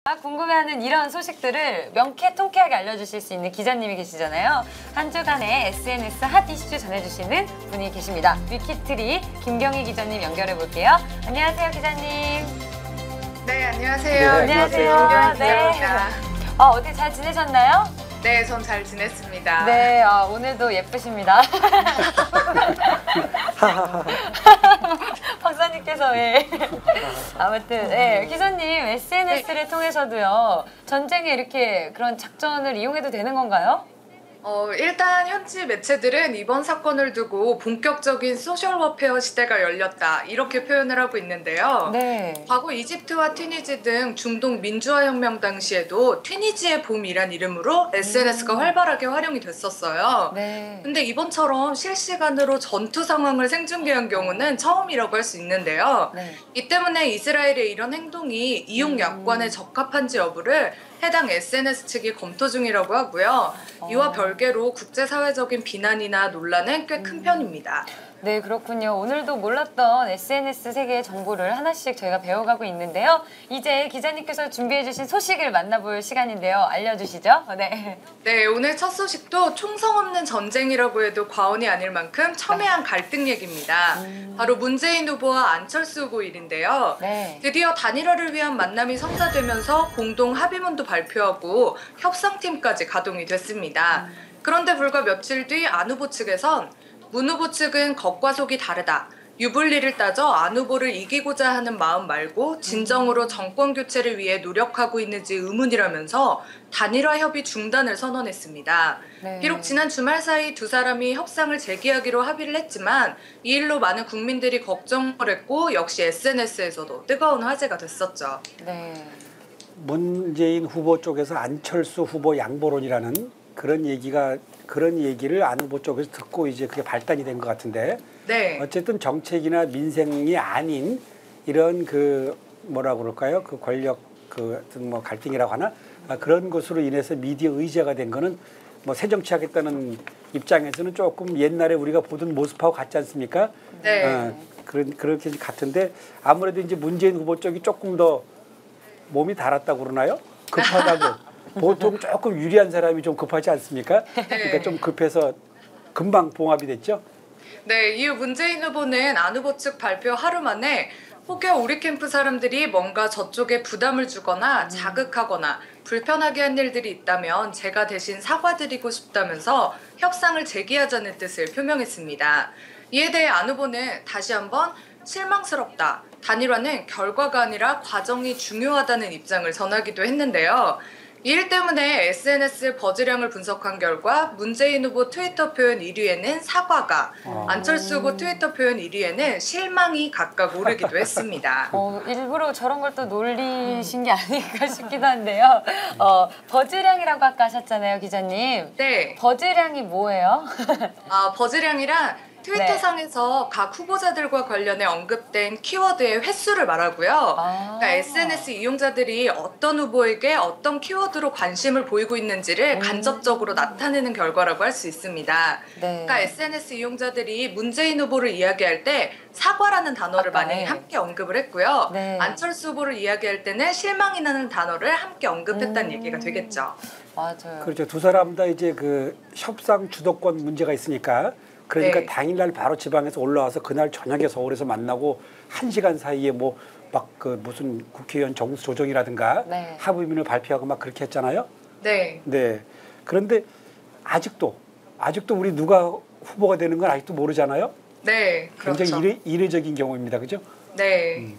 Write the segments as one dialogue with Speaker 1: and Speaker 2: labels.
Speaker 1: 궁금해하는 이런 소식들을 명쾌통쾌하게 알려주실 수 있는 기자님이 계시잖아요. 한 주간의 SNS 핫 이슈 전해주시는 분이 계십니다. 위키트리 김경희 기자님 연결해 볼게요. 안녕하세요, 기자님.
Speaker 2: 네, 안녕하세요.
Speaker 1: 안녕하세요.
Speaker 2: 김경희 기자입니다.
Speaker 1: 어디 잘 지내셨나요?
Speaker 2: 네, 전 잘 지냈습니다.
Speaker 1: 네, 오늘도 예쁘십니다. 박사님께서 아무튼 기자님 SNS를 통해서도요 전쟁에 이렇게 그런 작전을 이용해도 되는 건가요?
Speaker 2: 일단 현지 매체들은 이번 사건을 두고 본격적인 소셜 워페어 시대가 열렸다 이렇게 표현을 하고 있는데요.
Speaker 1: 네.
Speaker 2: 과거 이집트와 튀니지 등 중동 민주화혁명 당시에도 튀니지의 봄이란 이름으로 SNS가 활발하게 활용이 됐었어요.
Speaker 1: 네.
Speaker 2: 근데 이번처럼 실시간으로 전투 상황을 생중계한 경우는 처음이라고 할 수 있는데요.
Speaker 1: 네.
Speaker 2: 이 때문에 이스라엘의 이런 행동이 이용 약관에 적합한지 여부를 해당 SNS 측이 검토 중이라고 하고요. 이와 별개로 국제사회적인 비난이나 논란은 꽤 큰 편입니다.
Speaker 1: 네, 그렇군요. 오늘도 몰랐던 SNS 세계의 정보를 하나씩 저희가 배워가고 있는데요. 이제 기자님께서 준비해주신 소식을 만나볼 시간인데요. 알려주시죠.
Speaker 2: 네, 오늘 첫 소식도 총성 없는 전쟁이라고 해도 과언이 아닐 만큼 첨예한 갈등 얘기입니다. 바로 문재인 후보와 안철수 후보 일인데요.
Speaker 1: 네.
Speaker 2: 드디어 단일화를 위한 만남이 성사되면서 공동 합의문도 발표하고 협상팀까지 가동이 됐습니다. 그런데 불과 며칠 뒤 안 후보 측에선 문 후보 측은 겉과 속이 다르다. 유불리를 따져 안 후보를 이기고자 하는 마음 말고 진정으로 정권 교체를 위해 노력하고 있는지 의문이라면서 단일화 협의 중단을 선언했습니다.
Speaker 1: 네.
Speaker 2: 비록 지난 주말 사이 두 사람이 협상을 재개하기로 합의를 했지만 이 일로 많은 국민들이 걱정을 했고 역시 SNS에서도 뜨거운 화제가 됐었죠.
Speaker 1: 네.
Speaker 3: 문재인 후보 쪽에서 안철수 후보 양보론이라는 그런 얘기를 안 후보 쪽에서 듣고 이제 그게 발단이 된 것 같은데
Speaker 2: 네.
Speaker 3: 어쨌든 정책이나 민생이 아닌 이런 뭐라 그럴까요? 그 권력 뭐 갈등이라고 하나 그런 것으로 인해서 미디어 의제가 된 거는 뭐 새 정치하겠다는 입장에서는 조금 옛날에 우리가 보던 모습하고 같지 않습니까?
Speaker 2: 네.
Speaker 3: 그렇게 같은데 아무래도 이제 문재인 후보 쪽이 조금 더 몸이 달았다고 그러나요? 급하다고. 보통 조금 유리한 사람이 좀 급하지 않습니까? 그러니까 좀 급해서 금방 봉합이 됐죠?
Speaker 2: 네, 이후 문재인 후보는 안 후보 측 발표 하루 만에 혹여 우리 캠프 사람들이 뭔가 저쪽에 부담을 주거나 자극하거나 불편하게 한 일들이 있다면 제가 대신 사과드리고 싶다면서 협상을 재개하자는 뜻을 표명했습니다. 이에 대해 안 후보는 다시 한번 실망스럽다. 단일화는 결과가 아니라 과정이 중요하다는 입장을 전하기도 했는데요. 이 일 때문에 SNS 버즈량을 분석한 결과 문재인 후보 트위터 표현 1위에는 사과가, 안철수 후보 트위터 표현 1위에는 실망이 각각 오르기도 했습니다.
Speaker 1: 일부러 저런 걸 또 놀리신 게 아닐까 싶기도 한데요. 버즈량이라고 아까 하셨잖아요, 기자님.
Speaker 2: 네.
Speaker 1: 버즈량이 뭐예요?
Speaker 2: 버즈량이란 트위터상에서 각 후보자들과 관련해 언급된 키워드의 횟수를 말하고요. 그러니까 SNS 이용자들이 어떤 후보에게 어떤 키워드로 관심을 보이고 있는지를 간접적으로 나타내는 결과라고 할 수 있습니다.
Speaker 1: 네.
Speaker 2: 그러니까 SNS 이용자들이 문재인 후보를 이야기할 때 사과라는 단어를 많이 함께 언급을 했고요.
Speaker 1: 네.
Speaker 2: 안철수 후보를 이야기할 때는 실망이라는 단어를 함께 언급했다는 얘기가 되겠죠.
Speaker 1: 맞아요.
Speaker 3: 그렇죠. 두 사람 다 이제 협상 주도권 문제가 있으니까 그러니까
Speaker 2: 네.
Speaker 3: 당일날 바로 지방에서 올라와서 그날 저녁에 서울에서 만나고 1시간 사이에 무슨 국회의원 정수 조정이라든가
Speaker 1: 네.
Speaker 3: 합의문을 발표하고 막 그렇게 했잖아요.
Speaker 2: 네.
Speaker 3: 네. 그런데 아직도 우리 누가 후보가 되는 건 아직도 모르잖아요.
Speaker 2: 네. 그렇죠.
Speaker 3: 굉장히 이례적인 경우입니다. 그죠?
Speaker 2: 네.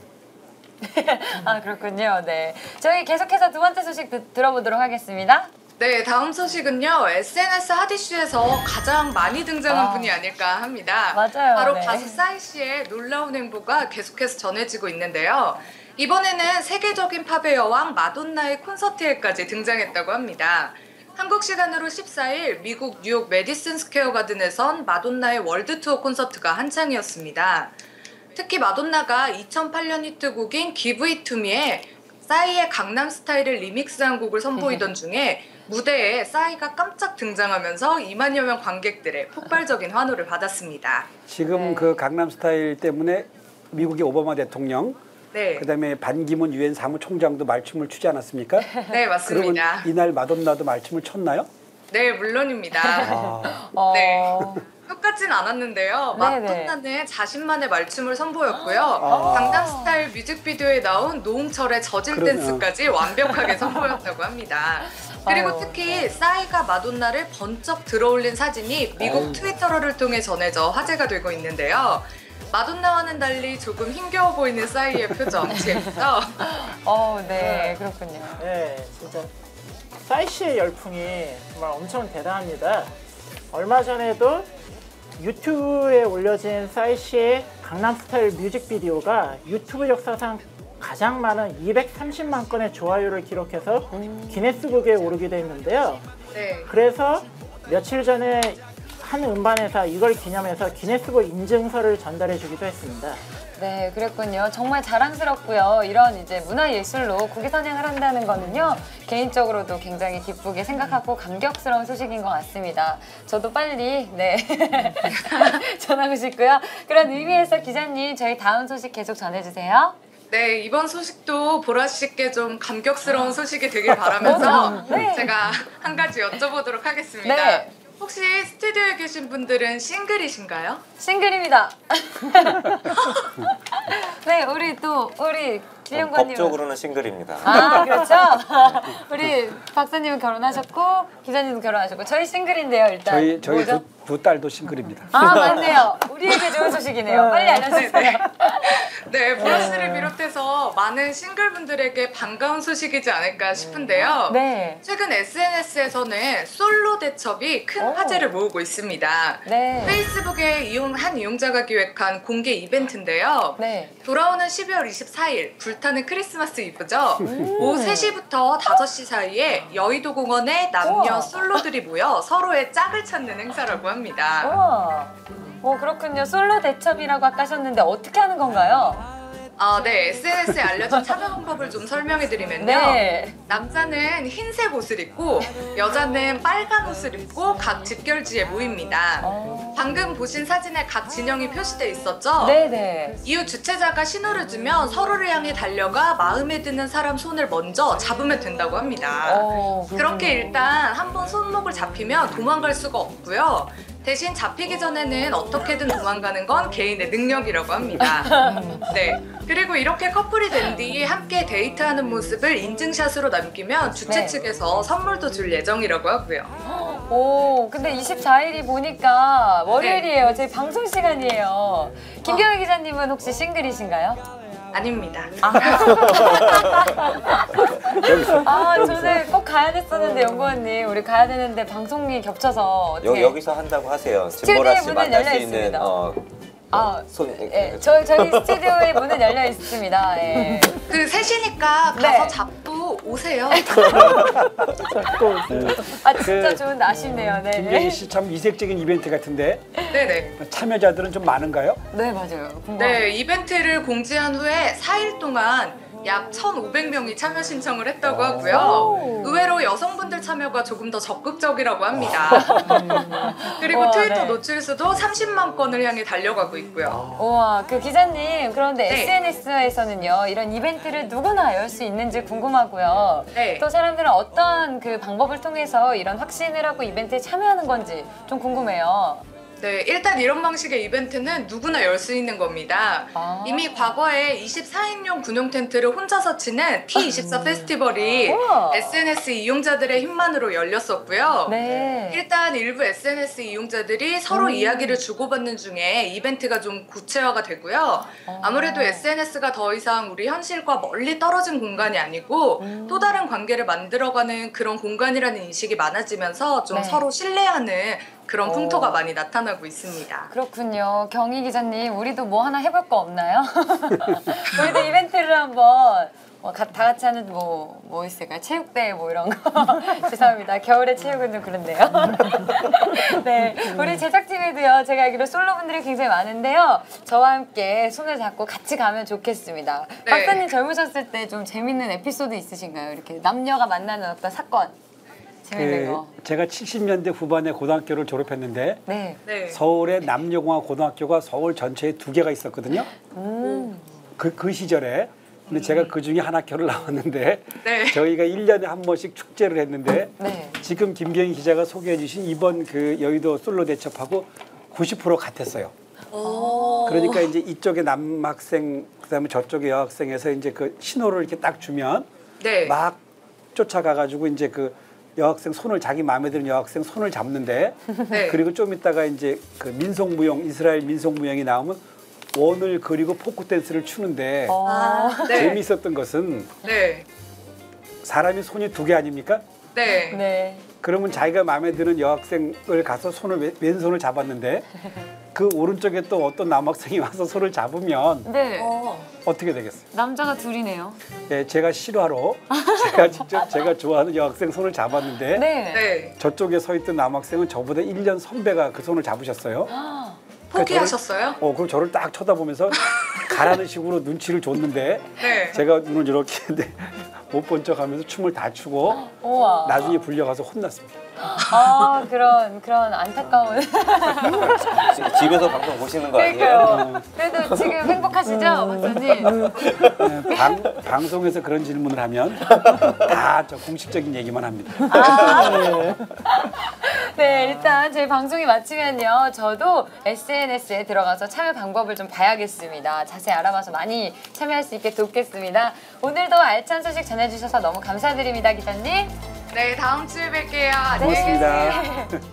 Speaker 1: 그렇군요. 네. 저희 계속해서 두 번째 소식 들어보도록 하겠습니다.
Speaker 2: 네, 다음 소식은요. SNS 핫 이슈에서 가장 많이 등장한 분이 아닐까 합니다.
Speaker 1: 맞아요.
Speaker 2: 바로
Speaker 1: 네.
Speaker 2: 가수 싸이 씨의 놀라운 행보가 계속해서 전해지고 있는데요. 이번에는 세계적인 팝의 여왕 마돈나의 콘서트에까지 등장했다고 합니다. 한국 시간으로 14일 미국 뉴욕 메디슨 스퀘어 가든에선 마돈나의 월드 투어 콘서트가 한창이었습니다. 특히 마돈나가 2008년 히트곡인 Give It To Me에 싸이의 강남 스타일을 리믹스한 곡을 선보이던 중에 무대에 싸이가 깜짝 등장하면서 2만여 명 관객들의 폭발적인 환호를 받았습니다.
Speaker 3: 지금 그 강남 스타일 때문에 미국의 오바마 대통령
Speaker 2: 네.
Speaker 3: 그다음에 반기문 유엔 사무총장도 말춤을 추지 않았습니까?
Speaker 2: 네, 맞습니다.
Speaker 3: 그러면 이날 마돈나도 말춤을 췄나요?
Speaker 2: 네, 물론입니다.
Speaker 3: 아,
Speaker 2: 네. 똑같진 않았는데요.
Speaker 1: 네네.
Speaker 2: 마돈나는 자신만의 말춤을 선보였고요. 강남스타일 뮤직비디오에 나온 노홍철의 저질
Speaker 3: 그러면-
Speaker 2: 댄스까지 완벽하게 선보였다고 합니다. 그리고
Speaker 1: 아유,
Speaker 2: 특히 싸이가 마돈나를 번쩍 들어올린 사진이 미국
Speaker 3: 어우.
Speaker 2: 트위터를 통해 전해져 화제가 되고 있는데요. 마돈나와는 달리 조금 힘겨워 보이는 싸이의 표정, 재밌죠?
Speaker 1: 네, 그렇군요.
Speaker 4: 네, 진짜 싸이 씨의 열풍이 정말 엄청 대단합니다. 얼마 전에도 유튜브에 올려진 싸이 씨의 강남스타일 뮤직비디오가 유튜브 역사상 가장 많은 230만 건의 좋아요를 기록해서 기네스북에 오르기도 했는데요.
Speaker 2: 네.
Speaker 4: 그래서 며칠 전에 한 음반회사 이걸 기념해서 기네스북 인증서를 전달해 주기도 했습니다.
Speaker 1: 네, 그랬군요. 정말 자랑스럽고요. 이런 이제 문화예술로 국위 선양을 한다는 거는요. 개인적으로도 굉장히 기쁘게 생각하고 감격스러운 소식인 것 같습니다. 저도 빨리 전하고 싶고요. 그런 의미에서 기자님 저희 다음 소식 계속 전해주세요.
Speaker 2: 네, 이번 소식도 보라 씨께 좀 감격스러운 소식이 되길 바라면서
Speaker 1: 네.
Speaker 2: 제가 한 가지 여쭤보도록 하겠습니다.
Speaker 1: 네.
Speaker 2: 혹시 스튜디오에 계신 분들은 싱글이신가요?
Speaker 1: 싱글입니다. 네, 우리 기령관님.
Speaker 5: 법적으로는 싱글입니다.
Speaker 1: 아, 그렇죠? 우리 박사님은 결혼하셨고 기자님도 결혼하셨고 저희 싱글인데요, 일단.
Speaker 3: 저희
Speaker 1: 뭐죠?
Speaker 3: 두 딸도 싱글입니다.
Speaker 1: 아, 맞네요. 우리에게 좋은 소식이네요. 빨리 알려주세요.
Speaker 2: 네, 보라 씨를 비롯해서 많은 싱글분들에게 반가운 소식이지 않을까 싶은데요.
Speaker 1: 네.
Speaker 2: 최근 SNS에서는 솔로 대첩이 큰
Speaker 1: 오.
Speaker 2: 화제를 모으고 있습니다.
Speaker 1: 네.
Speaker 2: 페이스북에 한 이용자가 기획한 공개 이벤트인데요.
Speaker 1: 네.
Speaker 2: 돌아오는 12월 24일 불타는 크리스마스 이브죠. 오후 3시부터 5시 사이에 여의도 공원에 남녀
Speaker 1: 우와.
Speaker 2: 솔로들이 모여 서로의 짝을 찾는 행사라고 합니다.
Speaker 1: 우와. 그렇군요. 솔로 대첩이라고 아까 하셨는데 어떻게 하는 건가요?
Speaker 2: 네, SNS에 알려진 참여 방법을 좀 설명해드리면요.
Speaker 1: 네.
Speaker 2: 남자는 흰색 옷을 입고 여자는 빨간 옷을 입고 각 집결지에 모입니다. 방금 보신 사진에 각 진영이 표시돼 있었죠?
Speaker 1: 네네.
Speaker 2: 이후 주최자가 신호를 주면 서로를 향해 달려가 마음에 드는 사람 손을 먼저 잡으면 된다고 합니다. 그렇게 일단 한번 손목을 잡히면 도망갈 수가 없고요. 대신 잡히기 전에는 어떻게든 도망가는 건 개인의 능력이라고 합니다. 네. 그리고 이렇게 커플이 된 뒤 함께 데이트하는 모습을 인증샷으로 남기면 주최
Speaker 1: 네.
Speaker 2: 측에서 선물도 줄 예정이라고 하고요.
Speaker 1: 근데 24일이 보니까 월요일이에요. 저희 방송 시간이에요. 김경희 기자님은 혹시 싱글이신가요?
Speaker 2: 아닙니다.
Speaker 1: 저는 꼭 가야 됐었는데 연구원님 우리 가야 되는데 방송이 겹쳐서 어떻게
Speaker 5: 여기서 한다고 하세요.
Speaker 1: 스튜디오의
Speaker 5: 진보라 씨
Speaker 1: 문은
Speaker 5: 만날
Speaker 1: 열려
Speaker 5: 수 있는
Speaker 1: 있습니다.
Speaker 5: 손.
Speaker 1: 예, 저희 스튜디오의 문은 열려 있습니다. 예.
Speaker 2: 그 셋이니까
Speaker 1: 네.
Speaker 2: 가서 잡고 오세요.
Speaker 1: 진짜 좋은데 아쉽네요. 네.
Speaker 3: 김경희 씨 참 이색적인 이벤트 같은데
Speaker 2: 네네.
Speaker 3: 참여자들은 좀 많은가요?
Speaker 1: 네, 맞아요. 궁금합니다.
Speaker 2: 네, 이벤트를 공지한 후에 4일 동안 약 1,500명이 참여 신청을 했다고 하고요. 의외로 여성분들 참여가 조금 더 적극적이라고 합니다. 그리고
Speaker 1: 우와,
Speaker 2: 트위터
Speaker 1: 네.
Speaker 2: 노출 수도 30만 건을 향해 달려가고 있고요.
Speaker 1: 우와, 그 기자님 그런데
Speaker 2: 네.
Speaker 1: SNS에서는요 이런 이벤트를 누구나 열 수 있는지 궁금하고요.
Speaker 2: 네.
Speaker 1: 또 사람들은 어떤 그 방법을 통해서 이런 확신을 하고 이벤트에 참여하는 건지 좀 궁금해요.
Speaker 2: 네, 일단 이런 방식의 이벤트는 누구나 열 수 있는 겁니다. 이미 과거에 24인용 군용 텐트를 혼자서 치는 T24 페스티벌이
Speaker 1: 우와.
Speaker 2: SNS 이용자들의 힘만으로 열렸었고요.
Speaker 1: 네.
Speaker 2: 일단 일부 SNS 이용자들이 서로 이야기를 주고받는 중에 이벤트가 좀 구체화가 되고요. 아무래도 SNS가 더 이상 우리 현실과 멀리 떨어진 공간이 아니고 또 다른 관계를 만들어가는 그런 공간이라는 인식이 많아지면서 좀
Speaker 1: 네.
Speaker 2: 서로 신뢰하는 그런 풍토가 많이 나타나고 있습니다.
Speaker 1: 그렇군요. 경희 기자님, 우리도 뭐 하나 해볼 거 없나요? 우리도 이벤트를 한번 다 같이 하는 뭐 있을까요? 체육대회 뭐 이런 거. 죄송합니다. 겨울에 체육은 좀 그런데요. 네, 우리 제작팀에도요. 제가 알기로 솔로분들이 굉장히 많은데요. 저와 함께 손을 잡고 같이 가면 좋겠습니다.
Speaker 2: 네.
Speaker 1: 박사님 젊으셨을 때 좀 재밌는 에피소드 있으신가요? 이렇게 남녀가 만나는 어떤 사건. 재밌는 거.
Speaker 3: 제가 70년대 후반에 고등학교를 졸업했는데
Speaker 1: 네.
Speaker 2: 네.
Speaker 3: 서울에 남녀공학 고등학교가 서울 전체에 2개가 있었거든요. 그 시절에 근데 제가 그 중에 한 학교를 나왔는데
Speaker 2: 네.
Speaker 3: 저희가 1년에 한 번씩 축제를 했는데
Speaker 1: 네.
Speaker 3: 지금 김경희 기자가 소개해 주신 이번 그 여의도 솔로 대첩하고 90% 같았어요. 그러니까 이제 이쪽에 남학생 그다음에 저쪽에 여학생에서 이제 그 신호를 이렇게 딱 주면
Speaker 2: 네.
Speaker 3: 막 쫓아가 가지고 이제 그 여학생 손을 자기 마음에 드는 여학생 손을 잡는데
Speaker 2: 네.
Speaker 3: 그리고 좀 있다가 이제 그 민속무용 이스라엘 민속무용이 나오면 원을 그리고 포크 댄스를 추는데
Speaker 2: 네.
Speaker 3: 재미있었던 것은
Speaker 2: 네.
Speaker 3: 사람이 손이 두 개 아닙니까?
Speaker 2: 네.
Speaker 1: 네.
Speaker 3: 그러면 자기가 마음에 드는 여학생을 가서 손을 왼손을 잡았는데 그 오른쪽에 또 어떤 남학생이 와서 손을 잡으면
Speaker 1: 네.
Speaker 3: 어떻게 되겠어요?
Speaker 1: 남자가 둘이네요.
Speaker 3: 네, 제가 실화로 제가 직접 제가 좋아하는 여학생 손을 잡았는데
Speaker 1: 네.
Speaker 2: 네.
Speaker 3: 저쪽에 서 있던 남학생은 저보다 1년 선배가 그 손을 잡으셨어요.
Speaker 2: 포기하셨어요?
Speaker 3: 그럼 저를 딱 쳐다보면서 가라는 식으로 눈치를 줬는데
Speaker 2: 네.
Speaker 3: 제가 눈을 이렇게 못 본 척하면서 춤을 다 추고
Speaker 1: 우와.
Speaker 3: 나중에 불려가서 혼났습니다.
Speaker 1: 아, 그런 안타까운.
Speaker 5: 집에서 방송 보시는 거 아니에요?
Speaker 1: 그러니까요. 그래도 지금 행복하시죠, 박사님?
Speaker 3: 네, 방송에서 그런 질문을 하면 다 저 공식적인 얘기만 합니다.
Speaker 1: 네, 일단 저희 방송이 마치면요. 저도 SNS에 들어가서 참여 방법을 좀 봐야겠습니다. 자세히 알아봐서 많이 참여할 수 있게 돕겠습니다. 오늘도 알찬 소식 전해주셔서 너무 감사드립니다, 기자님.
Speaker 2: 네, 다음 주에 뵐게요.
Speaker 3: 고맙습니다.